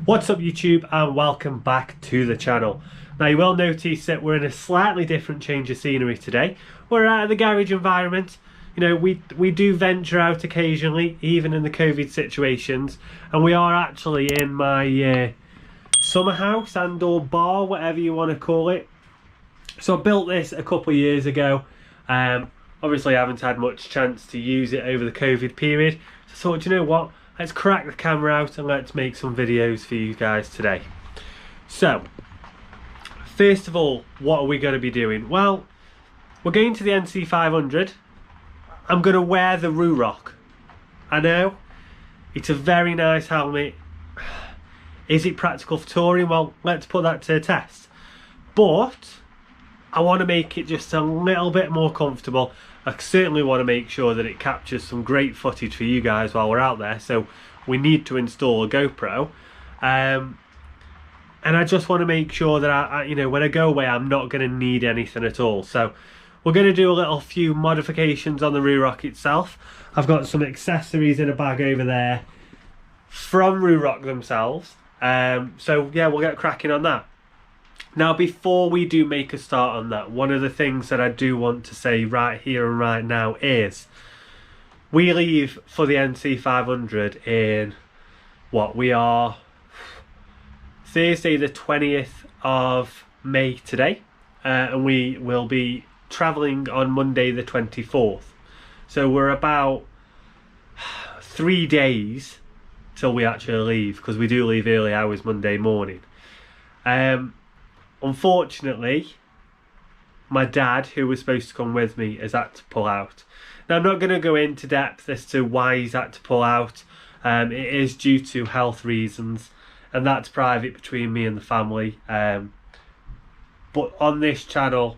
What's up YouTube, and welcome back to the channel. Now you will notice that we're in a slightly different change of scenery today. We're out of the garage environment. You know, we do venture out occasionally, even in the COVID situations, and we are actually in my summer house and or bar, whatever you want to call it. So I built this a couple of years ago. Obviously I haven't had much chance to use it over the COVID period, so I thought, you know what, let's crack the camera out and let's make some videos for you guys today. So, first of all, what are we going to be doing? Well, we're going to the NC500. I'm going to wear the Ruroc. I know, it's a very nice helmet. Is it practical for touring? Well, let's put that to a test. But I want to make it just a little bit more comfortable. I certainly want to make sure that it captures some great footage for you guys while we're out there, so we need to install a GoPro, and I just want to make sure that I you know, when I go away I'm not going to need anything at all. So we're going to do a few modifications on the Ruroc itself. I've got some accessories in a bag over there from Ruroc themselves, so yeah, we'll get cracking on that. Now, before we do make a start on that, one of the things that I do want to say right here and right now is we leave for the NC500 in, what, we are Thursday the 20th of May today, and we will be travelling on Monday the 24th. So we're about 3 days till we actually leave, because we do leave early hours Monday morning. Unfortunately, my dad, who was supposed to come with me, has had to pull out. Now, I'm not going to go into depth as to why he's had to pull out. It is due to health reasons, and that's private between me and the family. But on this channel,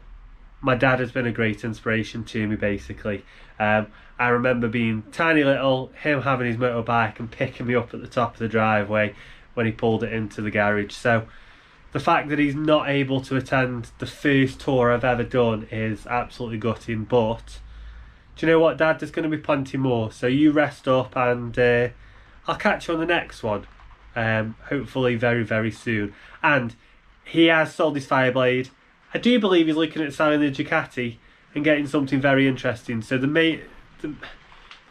my dad has been a great inspiration to me, basically. I remember being tiny little, him having his motorbike and picking me up at the top of the driveway when he pulled it into the garage. So the fact that he's not able to attend the first tour I've ever done is absolutely gutting, but do you know what, Dad? There's going to be plenty more, so you rest up, and I'll catch you on the next one, hopefully very, very soon. And he has sold his Fireblade. I do believe he's looking at selling the Ducati and getting something very interesting, so the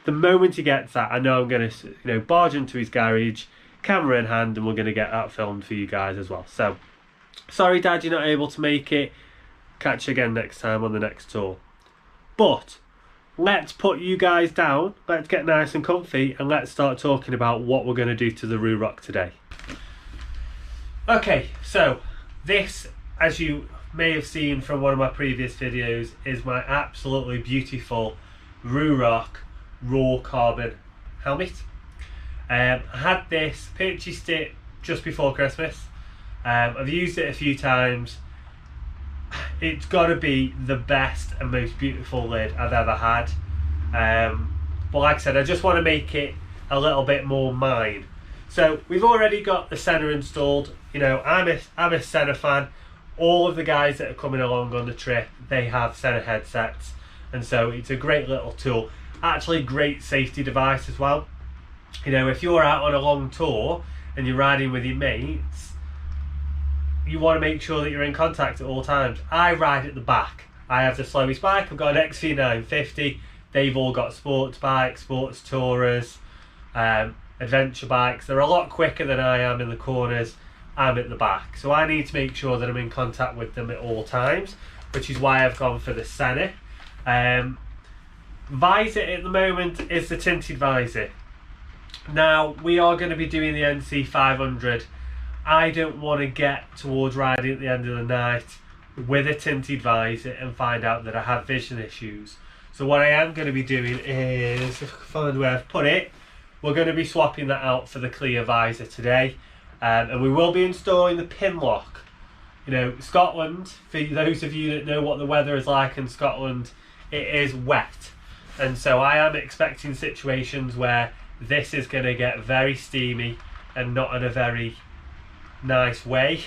moment he gets that, I know I'm going to, you know, barge into his garage, camera in hand, and we're going to get that filmed for you guys as well. So sorry Dad, you're not able to make it. Catch you again next time on the next tour. But let's put you guys down, let's get nice and comfy, and let's start talking about what we're going to do to the Ruroc today. Okay, so this, as you may have seen from one of my previous videos, is my absolutely beautiful Ruroc raw carbon helmet. I had this, purchased it just before Christmas. I've used it a few times. It's got to be the best and most beautiful lid I've ever had. But like I said, I just want to make it a little bit more mine. So we've already got the Sena installed. You know, I'm a Sena fan. All of the guys that are coming along on the trip, they have Sena headsets, and so it's a great little tool. Actually, great safety device as well. You know, if you're out on a long tour and you're riding with your mates, you want to make sure that you're in contact at all times. I ride at the back. I have the slowest bike. I've got an XV950. They've all got sports bikes, sports tourers, adventure bikes. They're a lot quicker than I am in the corners. I'm at the back. So I need to make sure that I'm in contact with them at all times, which is why I've gone for the Sena. Visor at the moment is the tinted visor. Now, we are going to be doing the NC500. I don't want to get towards riding at the end of the night with a tinted visor and find out that I have vision issues. So what I am going to be doing is, if I can find where I've put it, we're going to be swapping that out for the clear visor today. And we will be installing the Pinlock. You know, Scotland, for those of you that know what the weather is like in Scotland, it is wet. And so I am expecting situations where this is going to get very steamy and not in a very nice way.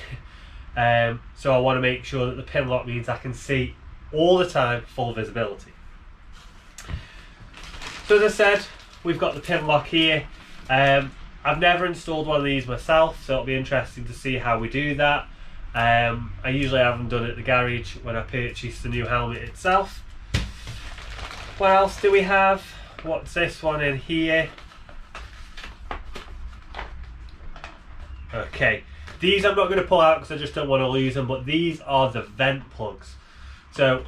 So I want to make sure that the Pinlock means I can see all the time, full visibility. So as I said, we've got the Pinlock here. I've never installed one of these myself, so it'll be interesting to see how we do that. I usually have them done at the garage when I purchase the new helmet itself. What else do we have? What's this one in here? Okay, these I'm not going to pull out because I just don't want to lose them, but these are the vent plugs. So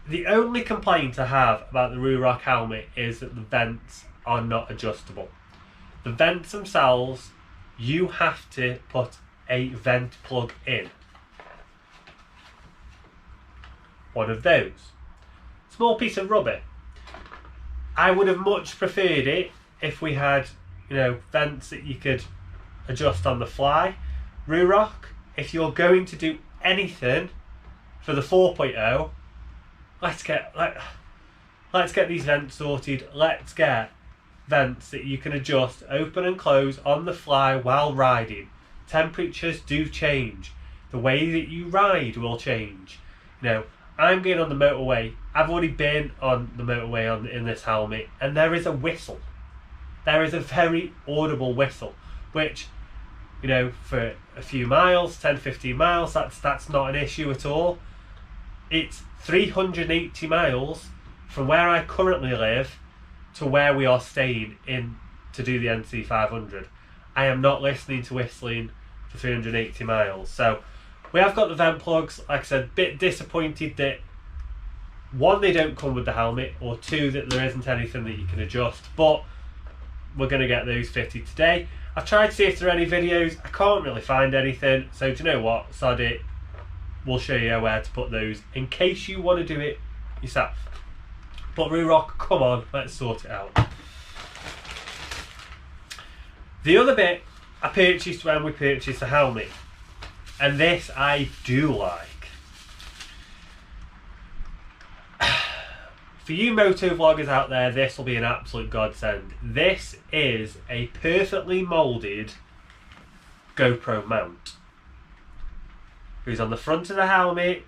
the only complaint I have about the Ruroc helmet is that the vents are not adjustable. The vents themselves, you have to put a vent plug in. One of those. Small piece of rubber. I would have much preferred it if we had, you know, vents that you could adjust on the fly. Ruroc, if you're going to do anything for the 4.0, let's get these vents sorted. Let's get vents that you can adjust, open and close on the fly while riding. Temperatures do change. The way that you ride will change. You know, I'm going on the motorway. I've already been on the motorway in this helmet, and there is a whistle. There is a very audible whistle, which, you know, for a few miles, 10-15 miles, that's not an issue at all. It's 380 miles from where I currently live to where we are staying in to do the NC500. I am not listening to whistling for 380 miles. So we have got the vent plugs. Like I said, bit disappointed that one, they don't come with the helmet, or two, that there isn't anything that you can adjust, but we're going to get those fitted today. I've tried to see if there are any videos. I can't really find anything, so do you know what, sod it, we'll show you where to put those in case you want to do it yourself. But Ruroc, come on, let's sort it out. The other bit I purchased when we purchased the helmet, and this I do like. For you moto vloggers out there, this will be an absolute godsend. This is a perfectly moulded GoPro mount. It goes on the front of the helmet.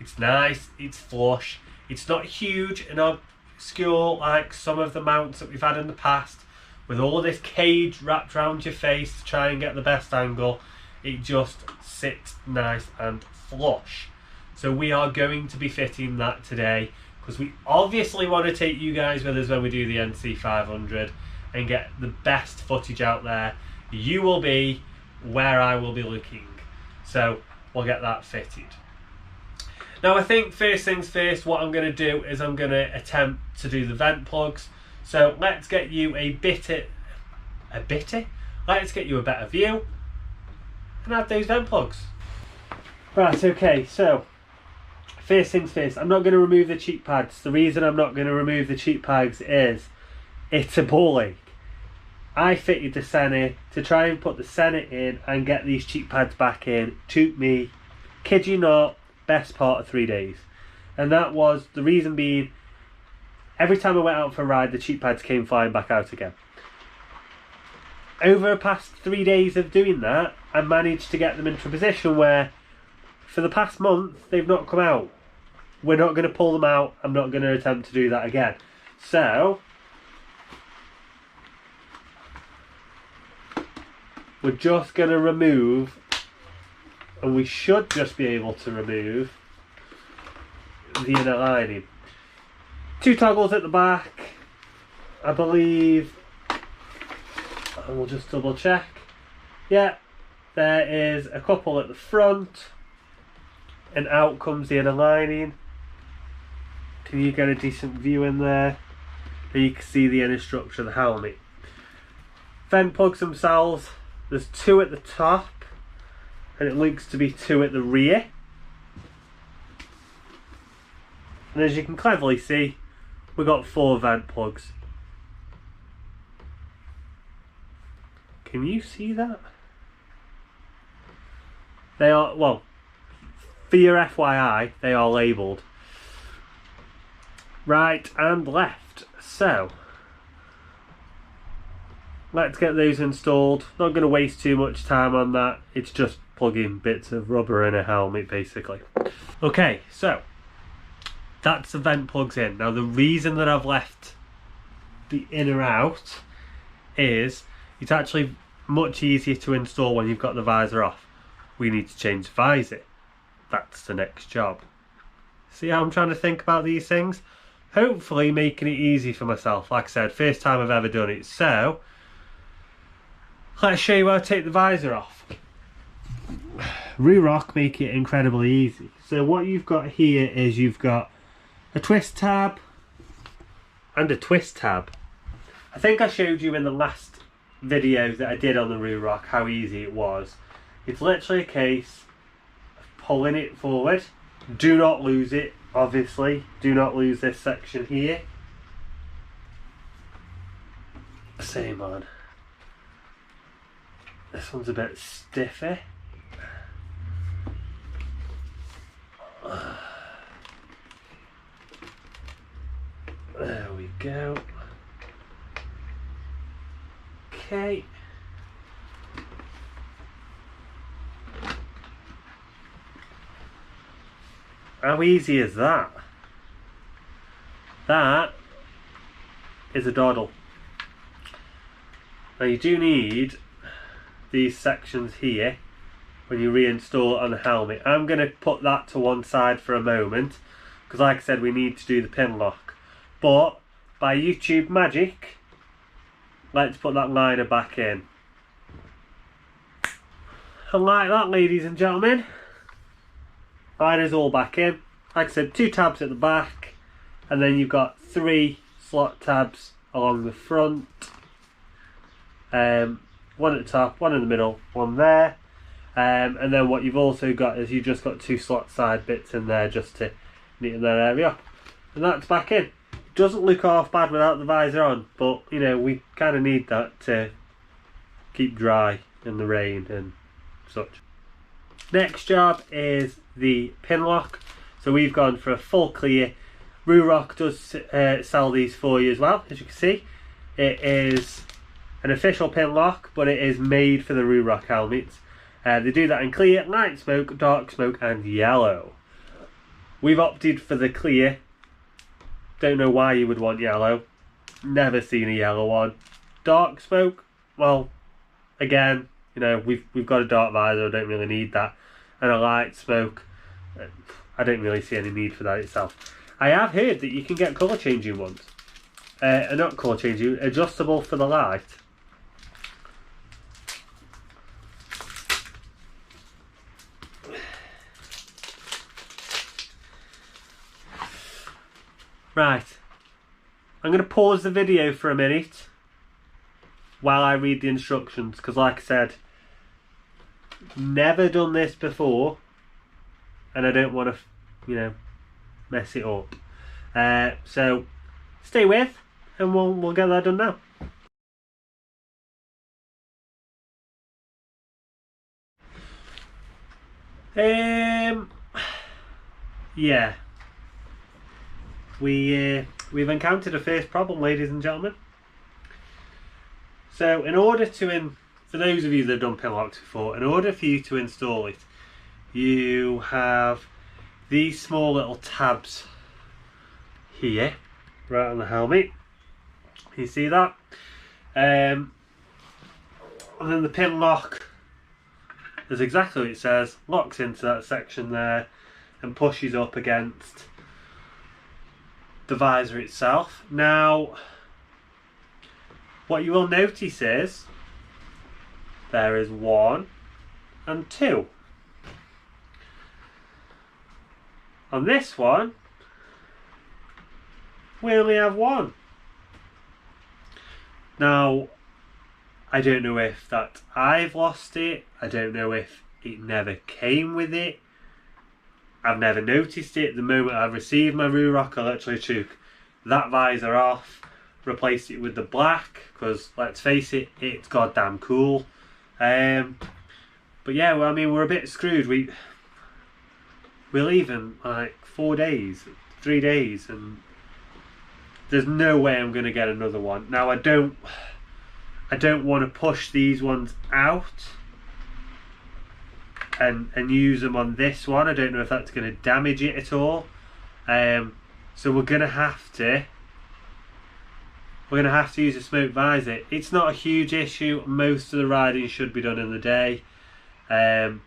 It's nice, it's flush. It's not huge and obscure like some of the mounts that we've had in the past, with all this cage wrapped around your face to try and get the best angle. It just sits nice and flush. So we are going to be fitting that today, because we obviously want to take you guys with us when we do the NC500 and get the best footage out there. You will be where I will be looking. So we'll get that fitted. Now I think first things first, what I'm going to do is I'm going to attempt to do the vent plugs. So let's get you let's get you a better view and add those vent plugs. Right, okay, so first things first, I'm not going to remove the cheek pads. The reason I'm not going to remove the cheek pads is it's a ball ache. I fitted the center to try and put the center in and get these cheek pads back in. Took me, kid you not, best part of 3 days. And that was the reason being, every time I went out for a ride, the cheek pads came flying back out again. Over the past 3 days of doing that, I managed to get them into a position where for the past month they've not come out. We're not going to pull them out. I'm not going to attempt to do that again. So we're just going to remove, and we should just be able to remove, the inner lining. 2 toggles at the back, I believe, and we'll just double check. Yeah, there is a couple at the front, and out comes the inner lining. Can you get a decent view in there? And you can see the inner structure of the helmet. Vent plugs themselves, there's 2 at the top, and it looks to be 2 at the rear. And as you can cleverly see, we've got 4 vent plugs. Can you see that? They are, well, for your FYI, they are labelled right and left. So let's get those installed. Not going to waste too much time on that. It's just plugging bits of rubber in a helmet basically. Okay, so that's the vent plugs in. Now the reason that I've left the inner out is it's actually much easier to install when you've got the visor off. We need to change the visor. That's the next job. See how I'm trying to think about these things? Hopefully making it easy for myself. Like I said, first time I've ever done it. So let's show you how to take the visor off. Ruroc make it incredibly easy. So what you've got here is you've got a twist tab and a twist tab. I think I showed you in the last video that I did on the Ruroc how easy it was. It's literally a case of pulling it forward. Do not lose it, obviously. Do not lose this section here. Same on. This one's a bit stiffer. There we go. Okay. How easy is that? That is a doddle. Now you do need these sections here when you reinstall it on the helmet. I'm going to put that to one side for a moment because like I said, we need to do the pin lock. But by YouTube magic, let's put that liner back in. And like that, ladies and gentlemen, liner's all back in. Like I said, 2 tabs at the back, and then you've got 3 slot tabs along the front. One at the top, one in the middle, one there. And then what you've also got is you just got 2 slot side bits in there just to neaten that area up. And that's back in. It doesn't look half bad without the visor on, but you know, we kind of need that to keep dry in the rain and such. Next job is the pin lock. So we've gone for a full clear. Ruroc does sell these for you as well, as you can see. It is an official pin lock, but it is made for the Ruroc helmets. They do that in clear, light smoke, dark smoke and yellow. We've opted for the clear. Don't know why you would want yellow. Never seen a yellow one. Dark smoke, well, again, you know, we've got a dark visor, I don't really need that. And a light smoke, I don't really see any need for that itself. I have heard that you can get colour changing ones. Not colour changing, adjustable for the light. Right, I'm going to pause the video for a minute while I read the instructions, because like I said, never done this before and I don't want to, you know, mess it up. So stay with and we'll get that done now. Yeah. We've encountered a first problem, ladies and gentlemen. So in order to, for those of you that have done pin locks before, in order for you to install it, you have these small little tabs here, right on the helmet. You see that? And then the pin lock is exactly what it says, locks into that section there and pushes up against the visor itself. Now, what you will notice is there is 1 and 2. On this one, we only have 1. Now, I don't know if that I've lost it, I don't know if it never came with it. I've never noticed it. The moment I've received my Ruroc, I literally took that visor off, replaced it with the black, because let's face it, it's goddamn cool. But yeah, well, I mean, we're a bit screwed. We're leaving like 4 days, 3 days, and there's no way I'm going to get another one. Now I don't want to push these ones out and use them on this one. I don't know if that's going to damage it at all. So we're going to have to we're going to have to use a smoke visor. It's not a huge issue. Most of the riding should be done in the day. I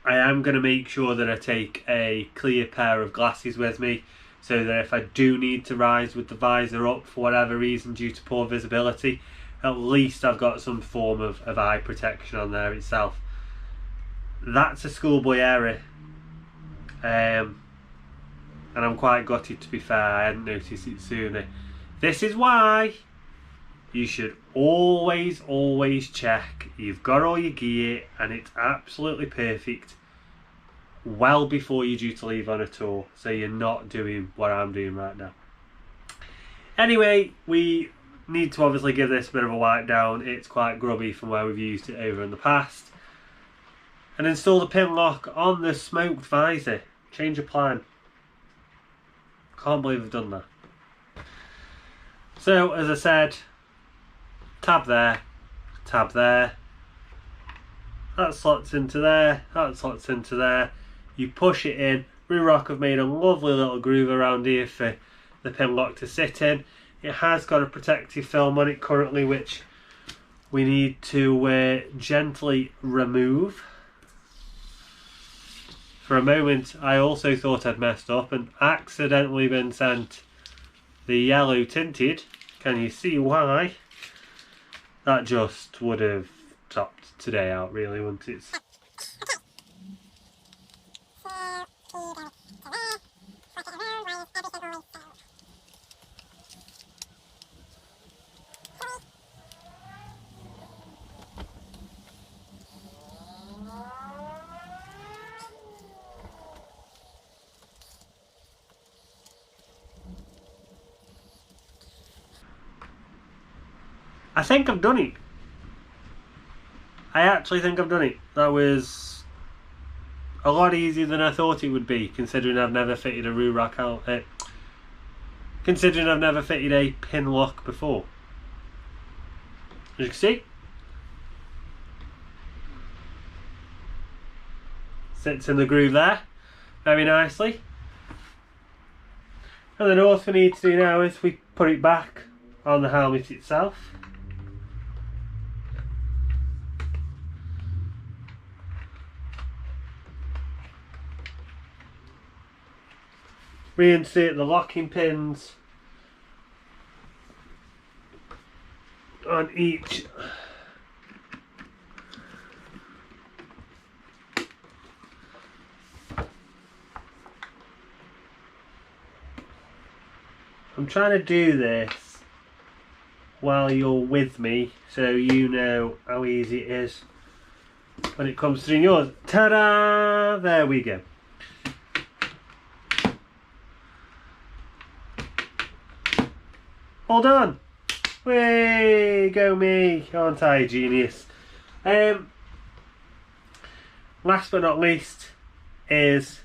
am going to make sure that I take a clear pair of glasses with me, so that if I do need to ride with the visor up for whatever reason due to poor visibility, at least I've got some form of eye protection on there itself. That's a schoolboy error, and I'm quite gutted, to be fair. I hadn't noticed it sooner. This is why you should always check you've got all your gear and it's absolutely perfect well before you're due to leave on a tour, so you're not doing what I'm doing right now. Anyway, we need to obviously give this a bit of a wipe down. It's quite grubby from where we've used it over in the past. And install the Pinlock on the smoked visor. Change of plan. Can't believe I've done that. So, as I said, tab there, that slots into there, that slots into there. You push it in. Ruroc have made a lovely little groove around here for the Pinlock to sit in. It has got a protective film on it currently, which we need to gently remove. For a moment I also thought I'd messed up and accidentally been sent the yellow tinted. Can you see why? That just would have topped today out, really, wouldn't it? I think I've done it. I actually think I've done it. That was a lot easier than I thought it would be, considering I've never fitted a Ruroc out. Considering I've never fitted a Pinlock before. As you can see, sits in the groove there very nicely. And then all we need to do now is we put it back on the helmet itself. Reinsert the locking pins on each I'm trying to do this while you're with me so you know how easy it is when it comes to doing yours. Ta-da! There we go. All done. Way go me, aren't I a genius? Last but not least is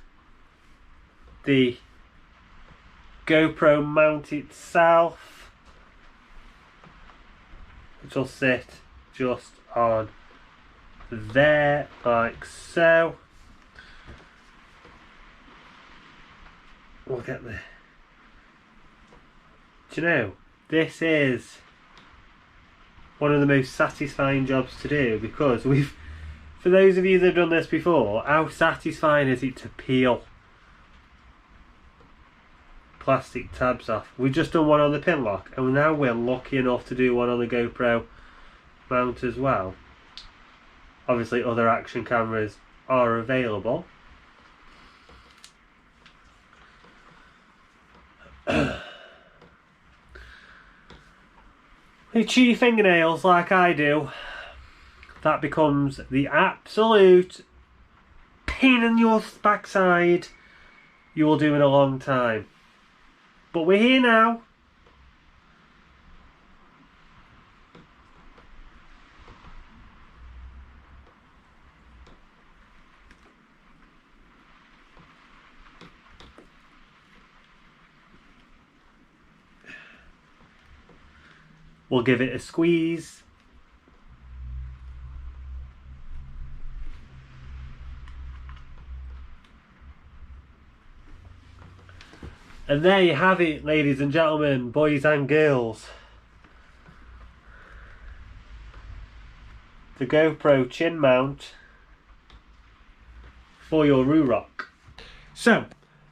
the GoPro Mount itself, which will sit just on there like so. We'll get there. Do you know, this is one of the most satisfying jobs to do, because for those of you that have done this before, how satisfying is it to peel plastic tabs off? We've just done one on the Pinlock, and now we're lucky enough to do one on the GoPro Mount as well. Obviously other action cameras are available. You chew your fingernails like I do, that becomes the absolute pain in your backside you will do in a long time. But we're here now. We'll give it a squeeze. And there you have it, ladies and gentlemen, boys and girls. The GoPro chin mount for your Ruroc. So,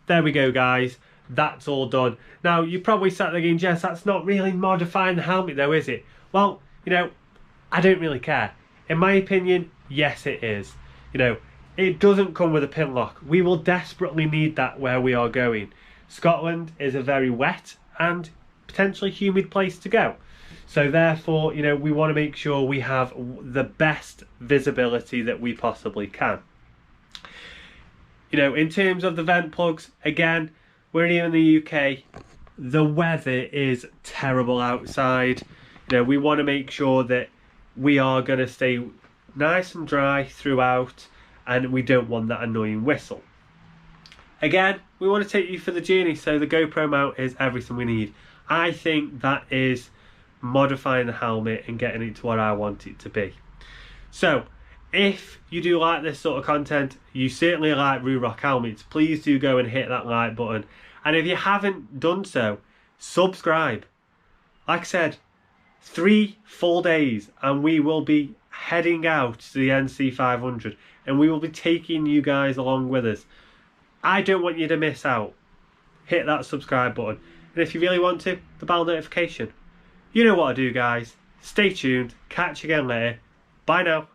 there we go guys, that's all done. Now, you probably sat there going, Jess, that's not really modifying the helmet though, is it? Well, you know, I don't really care. In my opinion, yes it is. You know, it doesn't come with a Pinlock. We will desperately need that where we are going. Scotland is a very wet and potentially humid place to go. So therefore, you know, we want to make sure we have the best visibility that we possibly can. You know, in terms of the vent plugs, again, we're here in the UK. The weather is terrible outside. You know, we want to make sure that we are going to stay nice and dry throughout, and we don't want that annoying whistle. Again, we want to take you for the journey, so the GoPro mount is everything we need. I think that is modifying the helmet and getting it to what I want it to be. So, if you do like this sort of content, you certainly like Ruroc helmets, please do go and hit that like button. And if you haven't done so, subscribe. Like I said, 3 full days and we will be heading out to the NC500 and we will be taking you guys along with us. I don't want you to miss out. Hit that subscribe button. And if you really want to, the bell notification. You know what to do, guys. Stay tuned. Catch you again later. Bye now.